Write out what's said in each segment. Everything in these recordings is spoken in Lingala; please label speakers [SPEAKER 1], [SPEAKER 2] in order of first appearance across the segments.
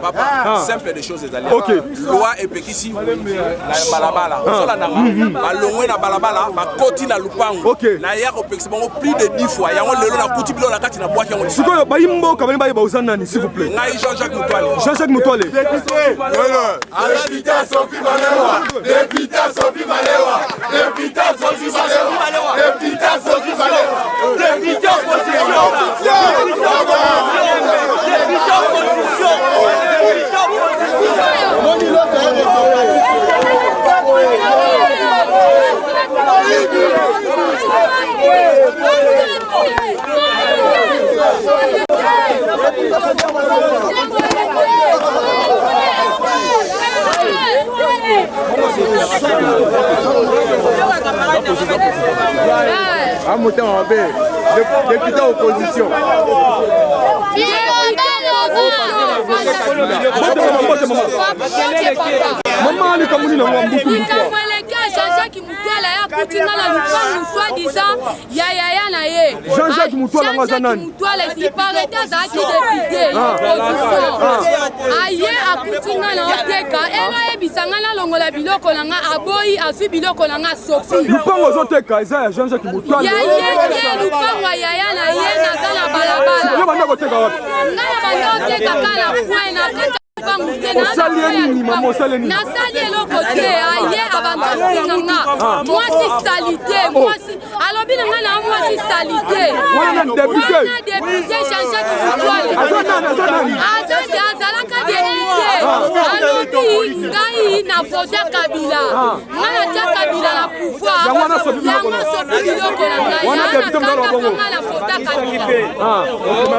[SPEAKER 1] Papa, simple des choses est allé. Loi et Pekisi, balabala. Balongwe na balabala, ma koti na lupango. Na yako Pekisi, plus de 10 fois. Yango lelo na kuti bilo na kati na boîte yango.
[SPEAKER 2] Siko bayimbo kabani bayi bauzana ni s'il vous plaît.
[SPEAKER 1] Ngai Jean-Jacques Moutouale.
[SPEAKER 2] Jean-Jacques Moutouale.
[SPEAKER 3] Député Sophie Malewa. Député Sophie Malewa. Député Sophie Malewa. Député Sophie Malewa. Député opposition. Député opposition. Député opposition.
[SPEAKER 2] Maman, les Camerounais n'ont pas beaucoup de
[SPEAKER 4] Jean-Jacques Moutouala ya kutinga na lupango soi-disant ya na ye.
[SPEAKER 2] Jean-Jacques Moutouala ngazanani.
[SPEAKER 4] Moutouala il paraît azaki député opposition. Aye akutinga na oteka eno yebisanga na longola biloko nanga aboyi afi biloko nanga sofi.
[SPEAKER 2] Lupango zoteka eza ya Jean-Jacques Moutouala.
[SPEAKER 4] Ya ye lupango ya na ye na zana balabala.
[SPEAKER 2] Yo banda koteka wapi?
[SPEAKER 4] Ngana banda oteka kala point na kata nasali eloko te aye abangasinanga mwasi salite mwasi alobi nanga na mwasi salite wana député Jean-Jacques Moutouale azalaka député alobi ngai na vote Kabila ngana tia Kabila na pouvoir yango sopi biloko na ngai yana kanga na vote Kabila.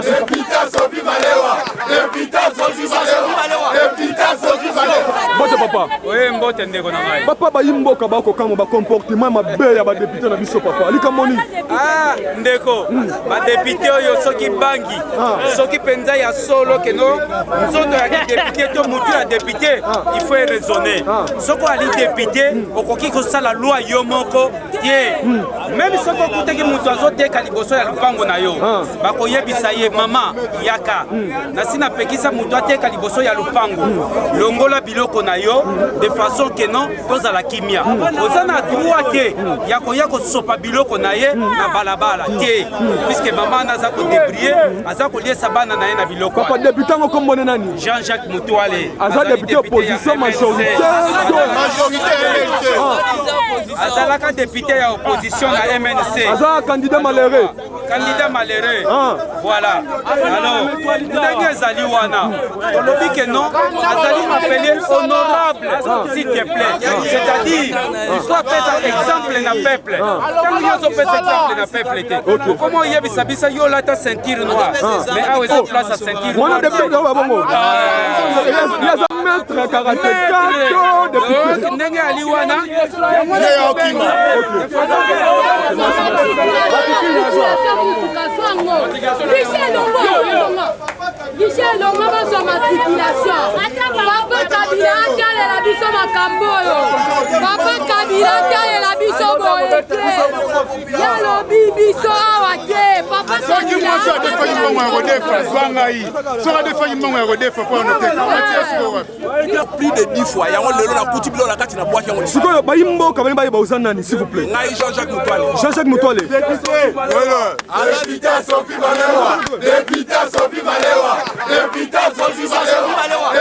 [SPEAKER 3] Député Sophie Malewa. Député Sophie Malewa.
[SPEAKER 2] Bote papa.
[SPEAKER 5] Oui, mbote ndeko na ngai.
[SPEAKER 2] Papa ba yimboka ba ko kamo ba comportement mabe ya ba député na biso papa. Alika moni.
[SPEAKER 5] Ah, ndeko. Ba député oyo soki bangi. Soki penza ya solo keno. Nzoto ya député to mutu ya député, il faut raisonner. Soko ali député, okoki ko sala loi yo moko. Tie. Même soko kutaki mutu azoteka liboso ya lupango na yo. Ba ko yebisa ye mama yaka. Na sina pekisa mutu ateka liboso ya lupango. Longola biloko na yo de façon que non toza la kimia ozana droit te ya ko sopa biloko na ye na balabala te puisque maman naza ko débrier aza ko liesa bana na ye na biloko
[SPEAKER 2] papa député ngo kombone nani
[SPEAKER 5] Jean-Jacques Moutouale
[SPEAKER 2] aza député opposition majorité
[SPEAKER 5] azalaka député ya opposition na MNC
[SPEAKER 2] aza candidat malheureux
[SPEAKER 5] voilà alors ndenge ezali wana tolobi que non azali appelé honorable s'il te plaît c'est-à-dire il faut faire exemple na peuple quand nous on fait exemple na peuple comment yebisa bisa yo la ta ceinture noire mais ah ouais cette place à ceinture
[SPEAKER 2] on a des gens là bongo il y a maître karaté député
[SPEAKER 5] ndenge ali wana
[SPEAKER 4] Michel Longo bazwa matriculation. Papa Kabila atalela biso makambo oyo. Papa Kabila atalela biso boye te. Yalobi biso awa te. Papa Kabila
[SPEAKER 1] plus de 10 fois. Yango lelo na kuti bilo na kati na boîte yango.
[SPEAKER 2] Siko bayimbo kabani bayi bauzana ni s'il vous plaît.
[SPEAKER 1] Ngai Jean-Jacques Moutouale.
[SPEAKER 2] Jean-Jacques Moutouale.
[SPEAKER 3] Député Sophie Malewa. Député Sophie Malewa. Député Sophie Malewa.